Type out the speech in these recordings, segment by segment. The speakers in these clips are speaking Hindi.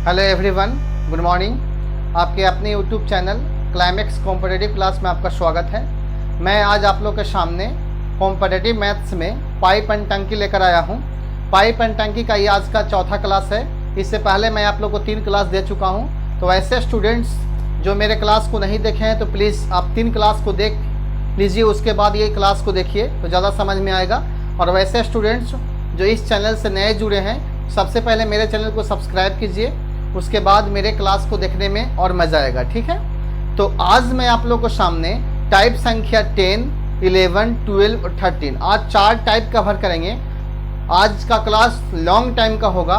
Hello everyone, good morning. आपके अपने YouTube channel climax competitive class में आपका स्वागत है। मैं आज आप लोग के सामने कॉम्पिटिटिव मैथ्स में पाइप एंड टंकी लेकर आया हूं। पाइप एंड टंकी का ये आज का चौथा क्लास है। इससे पहले मैं आप लोग को 3 क्लास दे चुका हूं। तो ऐसे स्टूडेंट्स जो मेरे क्लास को नहीं देखे हैं तो प्लीज़ आप 3 क्लास को देख लीजिए, उसके बाद ये क्लास को देखिए तो ज़्यादा समझ में आएगा। और वैसे स्टूडेंट्स जो इस चैनल से नए जुड़े हैं, सबसे पहले मेरे चैनल को सब्सक्राइब कीजिए, उसके बाद मेरे क्लास को देखने में और मज़ा आएगा, ठीक है। तो आज मैं आप लोग को सामने टाइप संख्या 10, 11, 12 और 13 आज 4 टाइप कवर करेंगे। आज का क्लास लॉन्ग टाइम का होगा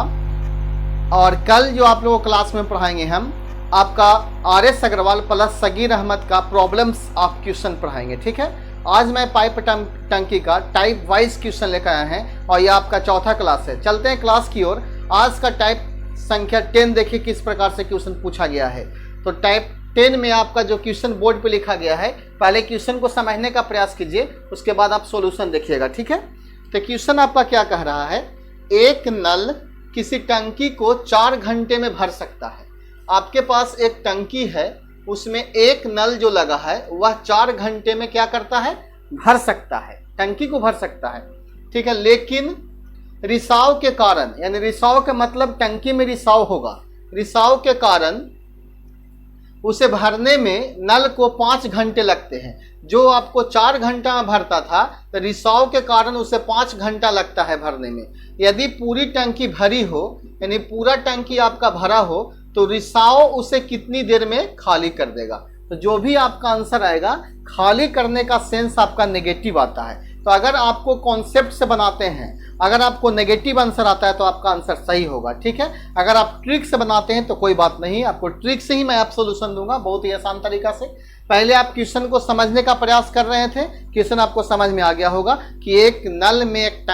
और कल जो आप लोगों को क्लास में पढ़ाएंगे हम आपका RS अग्रवाल प्लस सगीर अहमद का प्रॉब्लम्स ऑफ क्वेश्चन पढ़ाएंगे, ठीक है। आज मैं पाइप टंकी का टाइप वाइज क्वेश्चन लेकर आया हैं और ये आपका चौथा क्लास है। चलते हैं क्लास की ओर। आज का टाइप संख्या 10 देखिए किस प्रकार से क्वेश्चन पूछा गया है। तो टाइप 10 में आपका जो क्वेश्चन बोर्ड पे लिखा गया है, पहले क्वेश्चन को समझने का प्रयास कीजिए, उसके बाद आप सॉल्यूशन देखिएगा, ठीक है। तो क्वेश्चन आपका क्या कह रहा है, एक नल किसी टंकी को 4 घंटे में भर सकता है। आपके पास एक टंकी है, उसमें एक नल जो लगा है वह 4 घंटे में क्या करता है, भर सकता है, टंकी को भर सकता है, ठीक है। लेकिन रिसाव के कारण, यानी रिसाव का मतलब टंकी में रिसाव होगा, रिसाव के कारण उसे भरने में नल को 5 घंटे लगते हैं। जो आपको 4 घंटा में भरता था तो रिसाव के कारण उसे 5 घंटा लगता है भरने में। यदि पूरी टंकी भरी हो, यानी पूरा टंकी आपका भरा हो, तो रिसाव उसे कितनी देर में खाली कर देगा। तो जो भी आपका आंसर आएगा, खाली करने का सेंस आपका नेगेटिव आता है। तो अगर आपको कॉन्सेप्ट से बनाते हैं, अगर आपको नेगेटिव आंसर आता है तो आपका आंसर सही होगा, ठीक है। अगर आप ट्रिक से बनाते हैं तो कोई बात नहीं, आपको ट्रिक से ही मैं आप सोल्यूशन दूंगा, बहुत ही आसान तरीका से। पहले आप क्वेश्चन को समझने का प्रयास कर रहे थे, क्वेश्चन आपको समझ में आ गया होगा कि एक नल में एक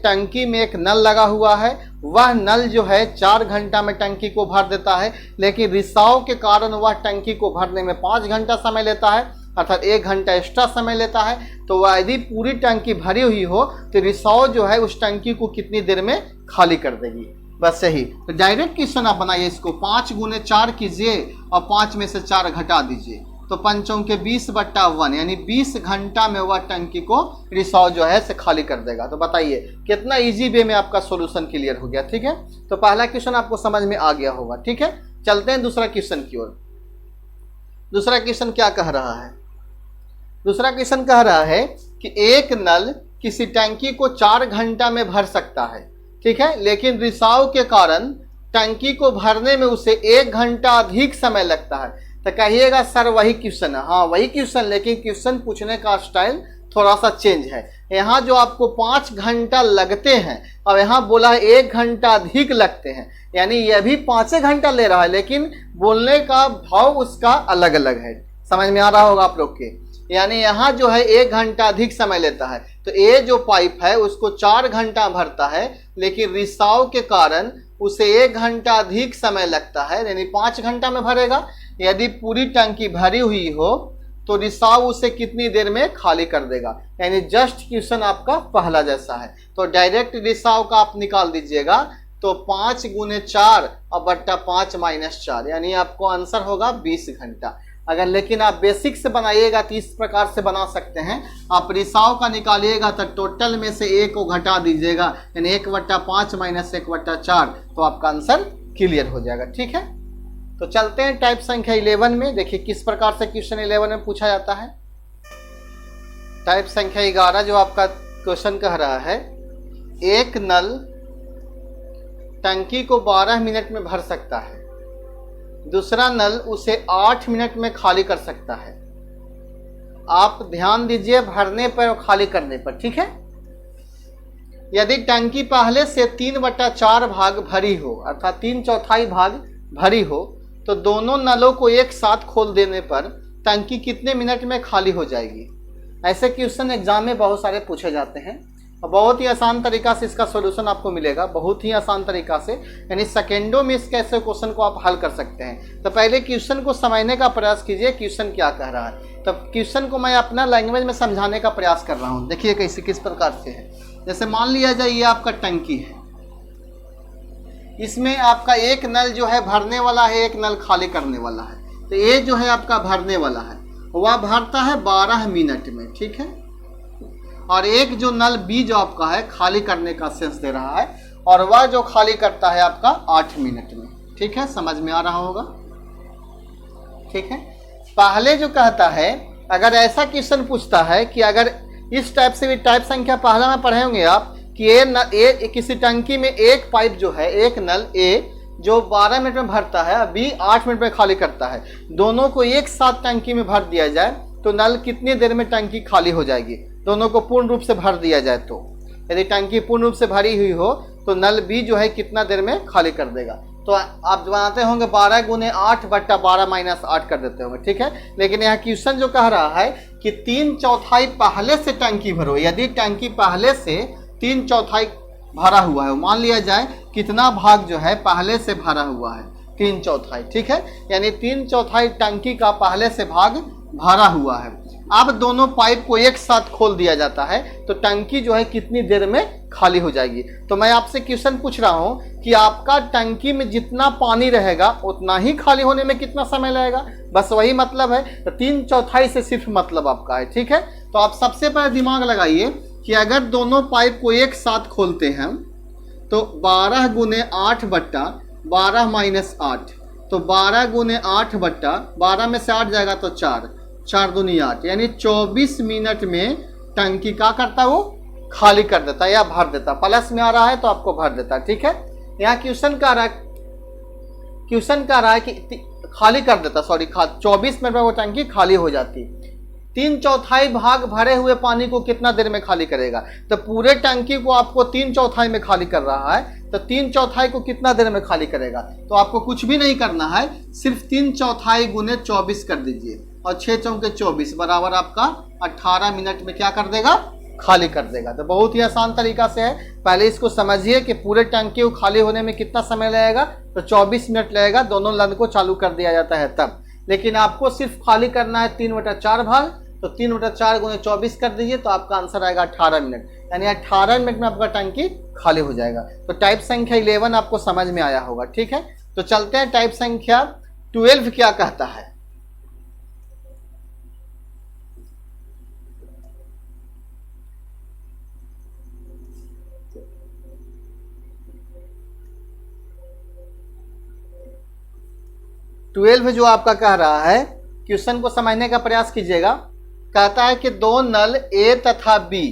टंकी में एक नल लगा हुआ है। वह नल जो है 4 घंटा में टंकी को भर देता है, लेकिन रिसाव के कारण वह टंकी को भरने में 5 घंटा समय लेता है, अर्थात 1 घंटा एक्स्ट्रा समय लेता है। तो वह यदि पूरी टंकी भरी हुई हो तो रिसाव जो है उस टंकी को कितनी देर में खाली कर देगी, बस यही। तो डायरेक्ट क्वेश्चन आप बनाइए, इसको 5 गुने 4 कीजिए और 5 में से 4 घटा दीजिए, तो 5 के 20/1 यानी 20 घंटा में वह टंकी को रिसाव जो है से खाली कर देगा। तो बताइए कितना इजी वे में आपका सॉल्यूशन क्लियर हो गया, ठीक है। तो पहला क्वेश्चन आपको समझ में आ गया होगा, ठीक है। चलते हैं दूसरा क्वेश्चन की ओर। दूसरा क्वेश्चन क्या कह रहा है, दूसरा क्वेश्चन कह रहा है कि एक नल किसी टंकी को 4 घंटा में भर सकता है, ठीक है, लेकिन रिसाव के कारण टंकी को भरने में उसे 1 घंटा अधिक समय लगता है। तो कहिएगा सर वही क्वेश्चन है। हाँ वही क्वेश्चन, लेकिन क्वेश्चन पूछने का स्टाइल थोड़ा सा चेंज है। यहाँ जो आपको 5 घंटा लगते हैं और यहाँ बोला है 1 घंटा अधिक लगते हैं, यानी यह भी 5 घंटा ले रहा है, लेकिन बोलने का भाव उसका अलग अलग है। समझ में आ रहा होगा आप लोग के। यानी यहाँ जो है 1 घंटा अधिक समय लेता है, तो ये जो पाइप है उसको 4 घंटा भरता है, लेकिन रिसाव के कारण उसे 1 घंटा अधिक समय लगता है, यानी 5 घंटा में भरेगा। यदि पूरी टंकी भरी हुई हो तो रिसाव उसे कितनी देर में खाली कर देगा, यानी जस्ट क्वेश्चन आपका पहला जैसा है। तो डायरेक्ट रिसाव का आप निकाल दीजिएगा, तो 5 गुने 4 और बट्टा 5 माइनस 4, यानी आपको आंसर होगा 20 घंटा। अगर लेकिन आप बेसिक से बनाइएगा तो इस प्रकार से बना सकते हैं, आप रिसाव का निकालिएगा तो टोटल में से 1 को घटा दीजिएगा, यानी 1/5 माइनस 1/4, तो आपका आंसर क्लियर हो जाएगा, ठीक है। तो चलते हैं टाइप संख्या 11 में। देखिए किस प्रकार से क्वेश्चन 11 में पूछा जाता है। टाइप संख्या 11 जो आपका क्वेश्चन कह रहा है, एक नल टंकी को 12 मिनट में भर सकता है, दूसरा नल उसे 8 मिनट में खाली कर सकता है। आप ध्यान दीजिए भरने पर और खाली करने पर, ठीक है। यदि टंकी पहले से 3/4 भाग भरी हो, अर्थात 3/4 भाग भरी हो, तो दोनों नलों को एक साथ खोल देने पर टंकी कितने मिनट में खाली हो जाएगी। ऐसे क्वेश्चन एग्जाम में बहुत सारे पूछे जाते हैं और बहुत ही आसान तरीका से इसका सॉल्यूशन आपको मिलेगा, बहुत ही आसान तरीका से, यानी सेकेंडों में इस ऐसे क्वेश्चन को आप हल कर सकते हैं। तो पहले क्वेश्चन को समझने का प्रयास कीजिए, क्वेश्चन क्या कह रहा है। तो क्वेश्चन को मैं अपना लैंग्वेज में समझाने का प्रयास कर रहा हूँ। देखिए कैसे किस प्रकार से है। जैसे मान लिया जाए ये आपका टंकी है, इसमें आपका एक नल जो है भरने वाला है, एक नल खाली करने वाला है। तो ये जो है आपका भरने वाला है वह भरता है 12 मिनट में, ठीक है। और एक जो नल बी जो आपका है खाली करने का सेंस दे रहा है, और वह जो खाली करता है आपका 8 मिनट में, ठीक है। समझ में आ रहा होगा, ठीक है। पहले जो कहता है, अगर ऐसा क्वेश्चन पूछता है कि अगर इस टाइप से भी, टाइप संख्या पहला में पढ़े होंगे आप कि ए किसी टंकी में एक पाइप जो है, एक नल ए जो 12 मिनट में भरता है, बी 8 मिनट में खाली करता है, दोनों को एक साथ टंकी में भर दिया जाए तो नल कितनी देर में टंकी खाली हो जाएगी? दोनों को पूर्ण रूप से भर दिया जाए तो, यदि टंकी पूर्ण रूप से भरी हुई हो तो नल बी जो है कितना देर में खाली कर देगा? तो आप बनाते होंगे 12 गुने 8 बट्टा 12 माइनस 8 कर देते होंगे, ठीक है। लेकिन यहाँ क्वेश्चन जो कह रहा है कि 3/4 पहले से टंकी भरो। यदि टंकी पहले से 3/4 भरा हुआ है, मान लिया जाए कितना भाग जो है पहले से भरा हुआ है? 3/4, ठीक है। यानी 3/4 टंकी का पहले से भाग भरा हुआ है। अब दोनों पाइप को एक साथ खोल दिया जाता है तो टंकी जो है कितनी देर में खाली हो जाएगी? तो मैं आपसे क्वेश्चन पूछ रहा हूं कि आपका टंकी में जितना पानी रहेगा उतना ही खाली होने में कितना समय लगेगा? बस वही मतलब है। तो 3/4 से सिर्फ मतलब आपका है, ठीक है। तो आप सबसे पहले दिमाग लगाइए कि अगर दोनों पाइप को एक साथ खोलते हैं तो 12 गुने 8 बट्टा 12 माइनस 8, तो 12 गुने 8 बट्टा 12 में से 8 जाएगा तो 4 दूनी 8, यानी 24 मिनट में टंकी क्या करता है? वो खाली कर देता है या भर देता। प्लस में आ रहा है तो आपको भर देता है, ठीक है। यहाँ क्वेश्चन कह रहा है कि खाली कर देता, 24 मिनट में वो टंकी खाली हो जाती। 3/4 भाग भरे हुए पानी को कितना देर में खाली करेगा? तो पूरे टंकी को आपको 3/4 में खाली कर रहा है, तो 3/4 को कितना देर में खाली करेगा? तो आपको कुछ भी नहीं करना है, सिर्फ 3/4 गुने 24 कर दीजिए और 6 चौके 24 बराबर आपका 18 मिनट में क्या कर देगा? खाली कर देगा। तो बहुत ही आसान तरीका से है। पहले इसको समझिए कि पूरे टंकी को खाली होने में कितना समय लगेगा, तो 24 मिनट लगेगा। दोनों नल को चालू कर दिया जाता है तब। लेकिन आपको सिर्फ खाली करना है 3/4 भाग, तो 3/4 गुने 24 कर दीजिए तो आपका आंसर आएगा 18 मिनट, यानी 18 मिनट में आपका टंकी खाली हो जाएगा। तो टाइप संख्या 11 आपको समझ में आया होगा, ठीक है। तो चलते हैं टाइप संख्या 12 क्या कहता है। ट्वेल्व जो आपका कह रहा है, क्वेश्चन को समझने का प्रयास कीजिएगा। कहता है कि दो नल ए तथा बी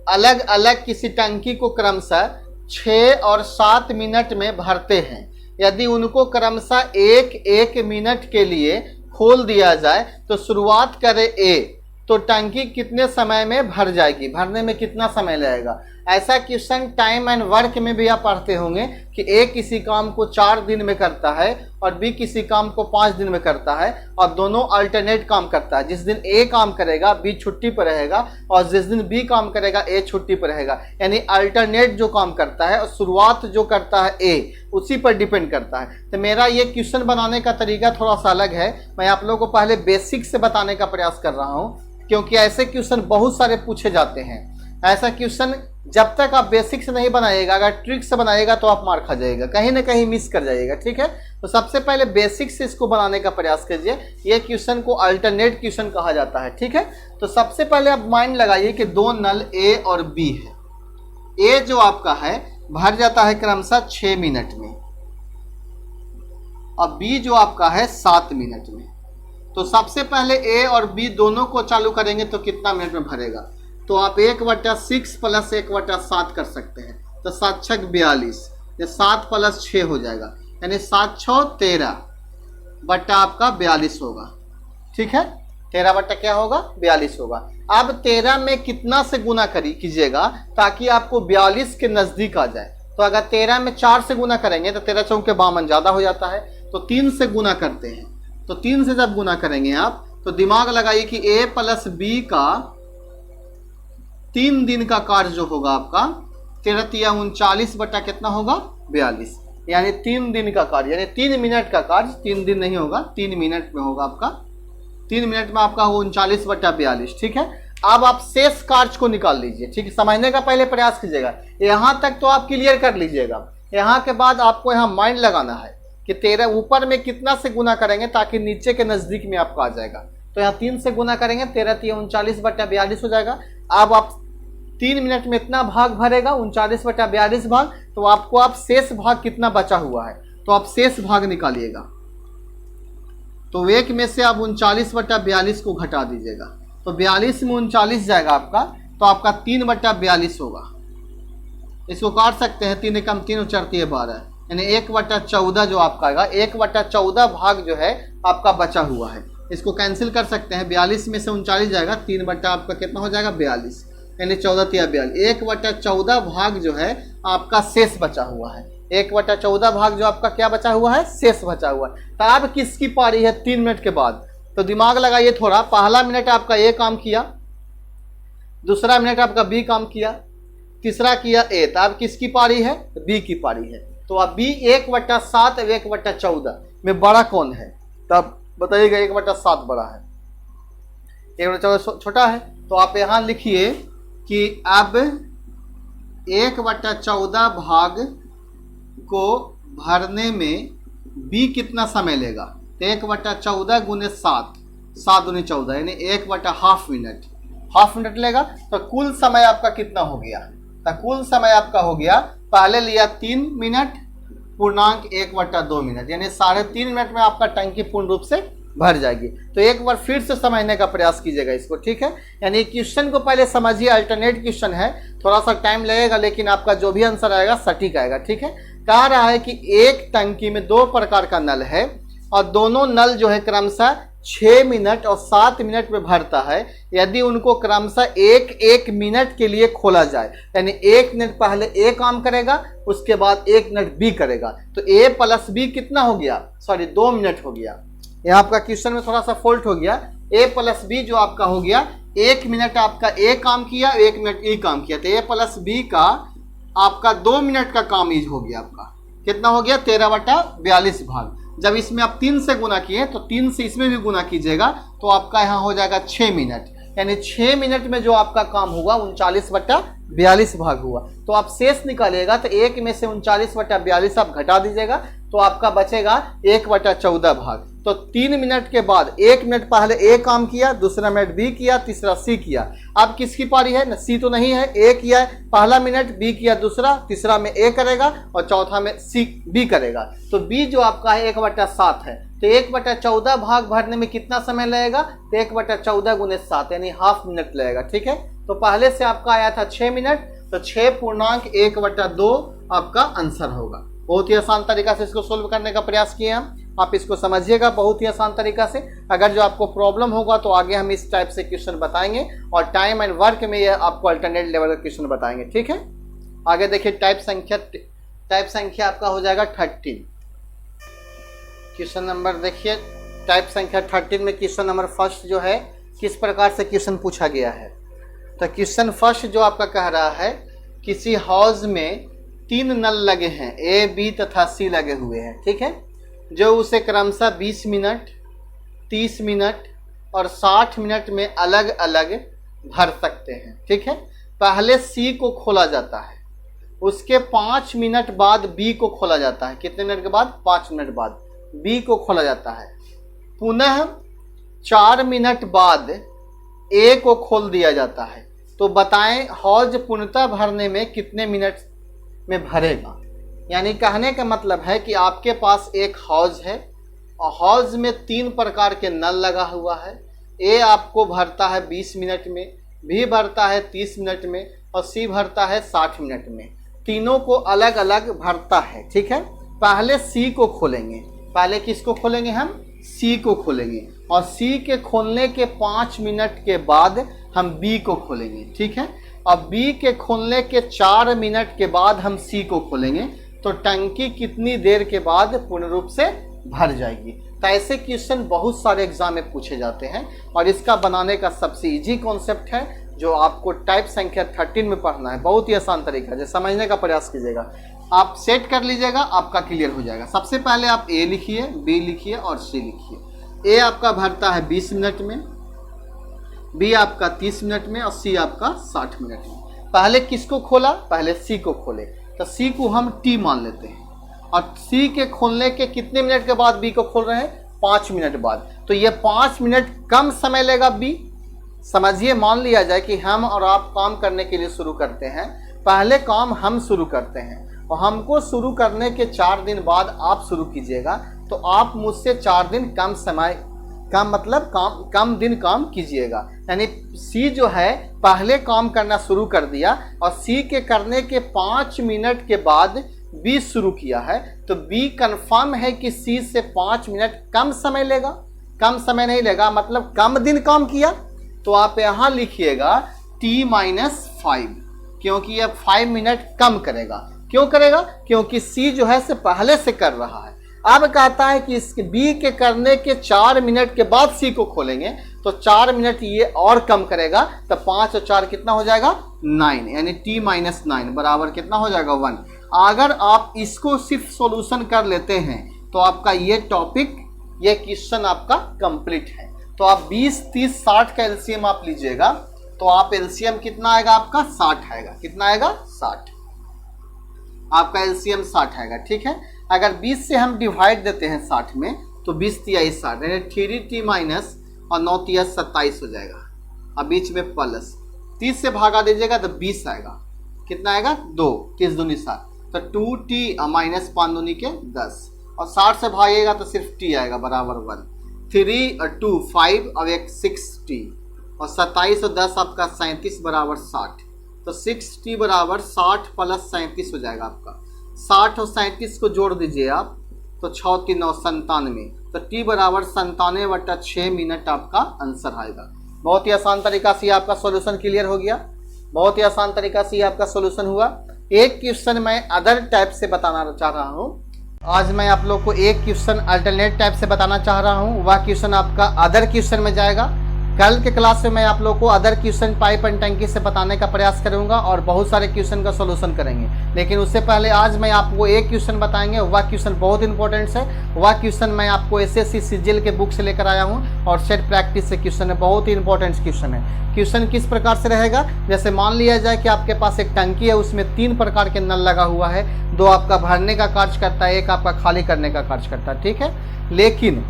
अलग अलग किसी टंकी को क्रमशः 6 और 7 मिनट में भरते हैं। यदि उनको क्रमशः 1-1 मिनट के लिए खोल दिया जाए तो शुरुआत करे ए, तो टंकी कितने समय में भर जाएगी? भरने में कितना समय लगेगा? ऐसा क्वेश्चन टाइम एंड वर्क में भी आप पढ़ते होंगे कि ए किसी काम को 4 दिन में करता है और बी किसी काम को 5 दिन में करता है, और दोनों अल्टरनेट काम करता है। जिस दिन ए काम करेगा बी छुट्टी पर रहेगा, और जिस दिन बी काम करेगा ए छुट्टी पर रहेगा। यानी अल्टरनेट जो काम करता है और शुरुआत जो करता है ए, उसी पर डिपेंड करता है। तो मेरा ये क्वेश्चन बनाने का तरीका थोड़ा सा अलग है। मैं आप लोगों को पहले बेसिक से बताने का प्रयास कर रहा हूँ, क्योंकि ऐसे क्वेश्चन बहुत सारे पूछे जाते हैं। ऐसा क्वेश्चन जब तक आप बेसिक से नहीं बनाइएगा, अगर ट्रिक से बनाइएगा तो आप मार खा जाइएगा, कहीं ना कहीं मिस कर जाइएगा, ठीक है। तो सबसे पहले बेसिक से इसको बनाने का प्रयास कीजिए। ये क्वेश्चन को अल्टरनेट क्वेश्चन कहा जाता है, ठीक है। तो सबसे पहले आप माइंड लगाइए कि दो नल ए और बी है। ए जो आपका है भर जाता है क्रमशः 6 मिनट में, और बी जो आपका है 7 मिनट में। तो सबसे पहले ए और बी दोनों को चालू करेंगे तो कितना मिनट में भरेगा? तो आप 1/6 प्लस 1/7 कर सकते हैं, तो 7×6 42, ये 7 + 6 हो जाएगा, यानी 7×6 13 बट्टा आपका 42 होगा, ठीक है। 13 बट्टा क्या होगा? 42 होगा। अब 13 में कितना से गुना कीजिएगा ताकि आपको 42 के नजदीक आ जाए। तो अगर 13 में 4 से गुना करेंगे तो 13 चौके 52 ज्यादा हो जाता है, तो 3 से गुना करते हैं। तो 3 से जब गुना करेंगे आप तो दिमाग लगाइए कि ए प्लस बी का 3 दिन का कार्य जो होगा आपका 13×3 = 39 बट्टा कितना होगा? 42, यानी 3 दिन का कार्य, यानी 3 मिनट का कार्य। 3 दिन नहीं होगा, 3 मिनट में होगा आपका। 3 मिनट में आपका हो 39/42, ठीक है। अब आप शेष कार्य को निकाल लीजिए, ठीक है। समझने का पहले प्रयास कीजिएगा, यहां तक तो आप क्लियर कर लीजिएगा। यहाँ के बाद आपको यहाँ माइंड लगाना है कि 13 ऊपर में कितना से गुना करेंगे ताकि नीचे के नजदीक में आपका आ जाएगा। तो यहाँ 3 से गुना करेंगे, 13 3 39/42 हो जाएगा। अब आप 3 मिनट में इतना भाग भरेगा 39/42 भाग, तो आपको आप शेष भाग कितना बचा हुआ है तो आप शेष भाग निकालिएगा। तो 1 में से आप 39/42 को घटा दीजिएगा, तो 42 में 39 जाएगा आपका, तो आपका 3/42 होगा। इसको काट सकते हैं, 3 एकम 3 उचरती है 12, यानी 1/14 जो आपका आएगा, 1/14 भाग जो है आपका बचा हुआ है। इसको कैंसिल कर सकते हैं, 42 में से 39 जाएगा, 3 बट्टा आपका कितना हो जाएगा 42, यानी 14 या 42, 1/14 भाग जो है आपका शेष बचा हुआ है। 1/14 भाग जो आपका क्या बचा हुआ है, शेष बचा हुआ है। तो अब किसकी पारी है 3 मिनट के बाद, तो दिमाग लगाइए थोड़ा। पहला मिनट आपका ए काम किया, दूसरा मिनट आपका बी काम किया, तीसरा किया ए, तो अब किसकी पारी है, बी की पारी है। तो अब बी 1/7 और 1/14 में बड़ा कौन है, तब बताइएगा। 1/7 बड़ा है, 1/14 छोटा है। तो आप यहाँ लिखिए कि अब 1/14 भाग को भरने में बी कितना समय लेगा, तो 1/14 गुने 7, 7 दूनी 14, यानी 1/2 मिनट, हाफ मिनट लेगा। तो कुल समय आपका कितना हो गया, तो कुल समय आपका हो गया, पहले लिया 3 मिनट पूर्णांक 1/2 मिनट, यानी 3.5 मिनट में आपका टंकी पूर्ण रूप से भर जाएगी। तो एक बार फिर से समझने का प्रयास कीजिएगा इसको, ठीक है। यानी क्वेश्चन को पहले समझिए, अल्टरनेट क्वेश्चन है, थोड़ा सा टाइम लगेगा, लेकिन आपका जो भी आंसर आएगा सटीक आएगा, ठीक है। कह रहा है कि एक टंकी में 2 प्रकार का नल है और दोनों नल जो है क्रमशः 6 मिनट और 7 मिनट में भरता है। यदि उनको क्रमशः 1-1 मिनट के लिए खोला जाए, यानी 1 मिनट पहले ए काम करेगा, उसके बाद 1 मिनट बी करेगा, तो ए प्लस बी कितना हो गया, सॉरी 2 मिनट हो गया। यहाँ आपका क्वेश्चन में थोड़ा सा फॉल्ट हो गया, ए प्लस बी जो आपका हो गया, 1 मिनट आपका ए काम किया, 1 मिनट ई काम किया, तो ए प्लस बी का आपका 2 मिनट का काम ईज हो गया। आपका कितना हो गया 13/42 भाग। जब इसमें आप 3 से गुना किए तो 3 से इसमें भी गुना कीजिएगा, तो आपका यहाँ हो जाएगा 6 मिनट, यानी 6 मिनट में जो आपका काम होगा 39/42 भाग हुआ। तो आप शेष निकालिएगा, तो 1 में से 39/42 आप घटा दीजिएगा, तो आपका बचेगा 1/14 भाग। तो 3 मिनट के बाद 1 मिनट पहले ए काम किया, दूसरा मिनट बी किया, तीसरा सी किया। अब किसकी पारी है, सी तो नहीं है, ए किया है पहला मिनट, बी किया दूसरा, तीसरा में ए करेगा और चौथा में सी बी करेगा। तो बी जो आपका है 1/7 है, तो 1/14 भाग भरने में कितना समय लगेगा, तो 1/14 गुने 7, यानी हाफ मिनट लगेगा, ठीक है। तो पहले से आपका आया था 6 मिनट, तो 6.1/2 आपका आंसर होगा। बहुत ही आसान तरीका से इसको सोल्व करने का प्रयास किए हम, आप इसको समझिएगा बहुत ही आसान तरीका से। अगर जो आपको प्रॉब्लम होगा तो आगे हम इस टाइप से क्वेश्चन बताएंगे, और टाइम एंड वर्क में ये आपको अल्टरनेट लेवल का क्वेश्चन बताएंगे, ठीक है। आगे देखिए टाइप संख्या आपका हो जाएगा 13। क्वेश्चन नंबर देखिए, टाइप संख्या 13 में क्वेश्चन नंबर फर्स्ट जो है किस प्रकार से क्वेश्चन पूछा गया है। तो क्वेश्चन फर्स्ट जो आपका कह रहा है, किसी हाउस में 3 नल लगे हैं, ए बी तथा सी लगे हुए हैं, ठीक है, जो उसे क्रमशः 20 मिनट 30 मिनट और 60 मिनट में अलग अलग भर सकते हैं, ठीक है। पहले सी को खोला जाता है, उसके 5 मिनट बाद बी को खोला जाता है। कितने मिनट के बाद, 5 मिनट बाद बी को खोला जाता है। पुनः 4 मिनट बाद ए को खोल दिया जाता है। तो बताएं हौज पूर्णतः भरने में कितने मिनट में भरेगा। यानी कहने का मतलब है कि आपके पास एक हौज है और हौज में 3 प्रकार के नल लगा हुआ है। ए आपको भरता है 20 मिनट में, बी भरता है 30 मिनट में और सी भरता है 60 मिनट में। तीनों को अलग अलग भरता है, ठीक है। पहले सी को खोलेंगे, पहले किसको खोलेंगे हम, सी को खोलेंगे, और सी के खोलने के 5 मिनट के बाद हम बी को खोलेंगे, ठीक है। अब बी के खोलने के 4 मिनट के बाद हम सी को खोलेंगे। तो टंकी कितनी देर के बाद पूर्ण रूप से भर जाएगी। तो ऐसे क्वेश्चन बहुत सारे एग्जाम में पूछे जाते हैं, और इसका बनाने का सबसे इजी कॉन्सेप्ट है जो आपको टाइप संख्या 13 में पढ़ना है। बहुत ही आसान तरीका है, समझने का प्रयास कीजिएगा, आप सेट कर लीजिएगा, आपका क्लियर हो जाएगा। सबसे पहले आप ए लिखिए, बी लिखिए और सी लिखिए। ए आपका भरता है 20 मिनट में, बी आपका 30 मिनट में और सी आपका 60 मिनट में। पहले किसको खोला, पहले सी को खोले। तो सी को हम टी मान लेते हैं, और सी के खोलने के कितने मिनट के बाद बी को खोल रहे हैं, 5 मिनट बाद। तो ये 5 मिनट कम समय लेगा बी। समझिए, मान लिया जाए कि हम और आप काम करने के लिए शुरू करते हैं, पहले काम हम शुरू करते हैं और हमको शुरू करने के 4 दिन बाद आप शुरू कीजिएगा, तो आप मुझसे 4 दिन कम समय, कम मतलब कम दिन काम कीजिएगा। यानी सी जो है पहले काम करना शुरू कर दिया और सी के करने के 5 मिनट के बाद बी शुरू किया है, तो बी कंफर्म है कि सी से 5 मिनट कम समय लेगा। कम समय नहीं लेगा मतलब कम दिन काम किया, तो आप यहाँ लिखिएगा t-5, क्योंकि यह 5 मिनट कम करेगा। क्यों करेगा? क्योंकि सी जो है से पहले से कर रहा है। अब कहता है कि इसके बी के करने के 4 मिनट के बाद सी को खोलेंगे, तो 4 मिनट ये और कम करेगा, तो 5 और 4 कितना हो जाएगा, 9, यानी t-9 बराबर कितना हो जाएगा, 1। अगर आप इसको सिर्फ सॉल्यूशन कर लेते हैं तो आपका ये टॉपिक, ये क्वेश्चन आपका कंप्लीट है। तो आप 20, 30, 60 का एलसीएम आप लीजिएगा, तो आप एलसीएम कितना आएगा आपका, 60 आएगा। कितना आएगा, 60। आपका एलसीएम 60 आएगा, ठीक है। अगर 20 से हम डिवाइड देते हैं 60 में, तो 20 × 60 यानी 3t माइनस और 9 × 27 हो जाएगा, और बीच में प्लस 30 से भागा दीजिएगा तो 20 आएगा। कितना आएगा, 2, 30 दूनी 60, तो 2t माइनस 5 दूनी के 10, और 60 से भागेगा तो सिर्फ t आएगा बराबर 1। 3 और 2 5 और 1 6t, और 27 और 10 आपका 37 बराबर 60, तो 6t बराबर 60 प्लस 37 हो जाएगा आपका। 60 और 37 को जोड़ दीजिए आप, तो 6 3 9 97, तो t बराबर 97/6 मिनट आपका आंसर आएगा। बहुत ही आसान तरीका से आपका सॉल्यूशन क्लियर हो गया। बहुत ही आसान तरीका से आपका सॉल्यूशन हुआ। एक क्वेश्चन मैं अदर टाइप से बताना चाह रहा हूँ। आज मैं आप लोग को एक क्वेश्चन अल्टरनेट टाइप से बताना चाह रहा हूँ। वह क्वेश्चन आपका अदर क्वेश्चन में जाएगा। कल के क्लास में मैं आप लोग को अदर क्वेश्चन पाइप एंड टंकी से बताने का प्रयास करूंगा और बहुत सारे क्वेश्चन का सॉल्यूशन करेंगे। लेकिन उससे पहले आज मैं आपको एक क्वेश्चन बताएंगे। वह क्वेश्चन बहुत इंपॉर्टेंट है। वह क्वेश्चन मैं आपको एसएससी सीजीएल के बुक से लेकर आया हूं और सेट प्रैक्टिस से क्वेश्चन है। बहुत ही इंपॉर्टेंट क्वेश्चन है। क्वेश्चन किस प्रकार से रहेगा, जैसे मान लिया जाए कि आपके पास एक टंकी है, उसमें 3 प्रकार के नल लगा हुआ है। 2 आपका भरने का कार्य करता है, 1 आपका खाली करने का कार्य करता है, ठीक है। लेकिन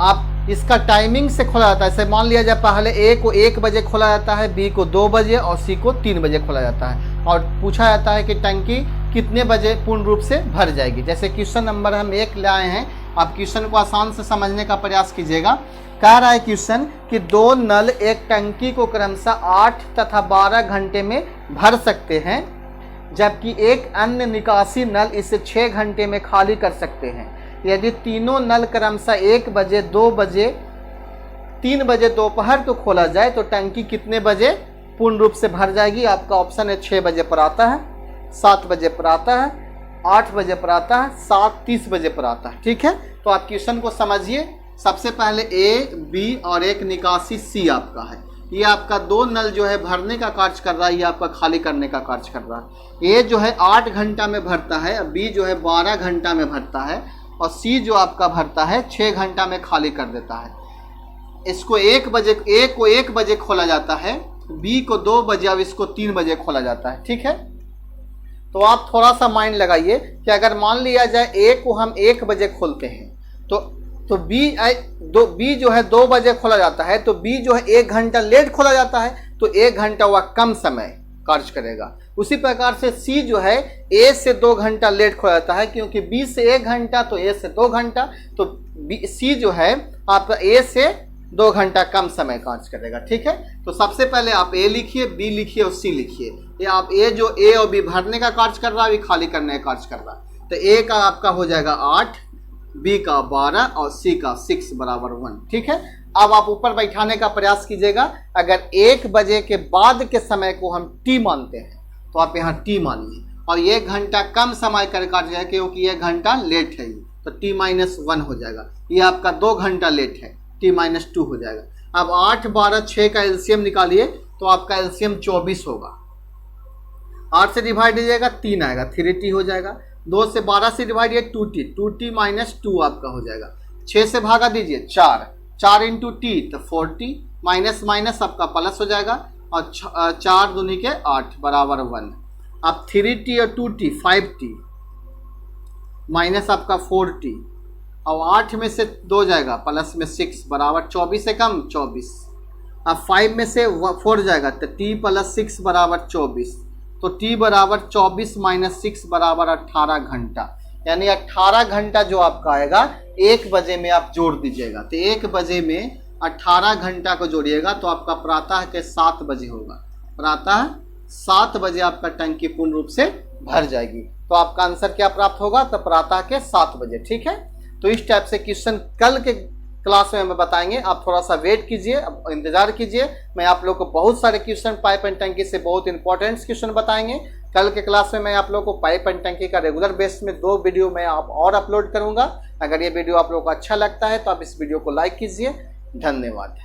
आप इसका टाइमिंग से खोला जाता है। जैसे मान लिया जाए पहले ए को 1 बजे खोला जाता है, बी को 2 बजे और सी को 3 बजे खोला जाता है, और पूछा जाता है कि टंकी कितने बजे पूर्ण रूप से भर जाएगी। जैसे क्वेश्चन नंबर हम 1 ले आए हैं। आप क्वेश्चन को आसान से समझने का प्रयास कीजिएगा। कह रहा है क्वेश्चन कि 2 नल एक टंकी को क्रमशः 8 तथा 12 घंटे में भर सकते हैं, जबकि एक अन्य निकासी नल इसे 6 घंटे में खाली कर सकते हैं। यदि तीनों नल क्रमशः 1 बजे, 2 बजे, 3 बजे दोपहर को खोला जाए तो टंकी कितने बजे पूर्ण रूप से भर जाएगी। आपका ऑप्शन है 6 बजे पर आता है, 7 बजे पर आता है, 8 बजे पर आता है, 7:30 बजे पर आता है, ठीक है। तो आप क्वेश्चन को समझिए। सबसे पहले ए, बी और एक निकासी सी आपका है। ये आपका 2 नल जो है भरने का कार्य कर रहा है, ये आपका खाली करने का कार्य कर रहा है। ए जो है 8 घंटा में भरता है, बी जो है 12 घंटा में भरता है, और सी जो आपका भरता है 6 घंटा में खाली कर देता है। इसको 1 बजे, ए को 1 बजे खोला जाता है, बी को 2 बजे और इसको 3 बजे खोला जाता है, ठीक है। तो आप थोड़ा सा माइंड लगाइए कि अगर मान लिया जाए ए को हम 1 बजे खोलते हैं तो बी जो है 2 बजे खोला जाता है, तो बी जो है 1 घंटा लेट खोला जाता है, तो 1 घंटा वह कम समय कार्य करेगा। उसी प्रकार से सी जो है ए से 2 घंटा लेट खोला जाता है, क्योंकि बी से 1 घंटा तो ए से 2 घंटा, तो सी जो है आपका ए से 2 घंटा कम समय कार्य करेगा, ठीक है। तो सबसे पहले आप ए लिखिए, बी लिखिए और सी लिखिए। ये आप ए और बी भरने का कार्य कर रहा है, खाली करने का कार्य कर रहा है। तो ए का आपका हो जाएगा 8, बी का 12 और सी का 6 बराबर 1, ठीक है। अब आप ऊपर बैठाने का प्रयास कीजिएगा। अगर 1 बजे के बाद के समय को हम टी मानते हैं तो आप यहाँ टी मानिए, और 1 घंटा कम समय कर काट जाए क्योंकि 1 घंटा लेट है, तो t-1 हो जाएगा। ये आपका 2 घंटा लेट है, t-2 हो जाएगा। अब 8, 12, 6 का एलसीएम निकालिए, तो आपका एलसीएम 24 होगा। 8 से डिवाइड दीजिएगा 3 आएगा, 3t हो जाएगा। 2 से 12 से डिवाइड 2t-2 आपका हो जाएगा। 6 से भागा दीजिए 4 × t तो 4t, माइनस माइनस आपका प्लस हो जाएगा, और 4 दूनी के 8 बराबर 1। अब 3t और 2t 5t माइनस आपका 4t, अब 8 में से 2 जाएगा प्लस में 6 बराबर 24 से कम 24। अब 5 में से 4 जाएगा तो t प्लस 6 बराबर 24, तो t बराबर 24 माइनस 6 बराबर 18 घंटा, यानी 18 घंटा जो आपका आएगा 1 बजे में आप जोड़ दीजिएगा। तो 1 बजे में 18 घंटा को जोड़िएगा तो आपका प्रातः के 7 बजे होगा, प्रातः 7 बजे आपका टंकी पूर्ण रूप से भर जाएगी। तो आपका आंसर क्या प्राप्त होगा? तो प्रातः के 7 बजे। ठीक है, तो इस टाइप से क्वेश्चन कल के क्लास में हमें बताएंगे, आप थोड़ा सा वेट कीजिए, अब इंतजार कीजिए। मैं आप लोग को बहुत सारे क्वेश्चन पाइप एंड टंकी से बहुत इंपॉर्टेंट क्वेश्चन बताएंगे। कल के क्लास में मैं आप लोग को पाइप एंड टंकी का रेगुलर बेस में 2 वीडियो मैं आप और अपलोड करूंगा। अगर ये वीडियो आप लोग को अच्छा लगता है तो आप इस वीडियो को लाइक कीजिए। धन्यवाद।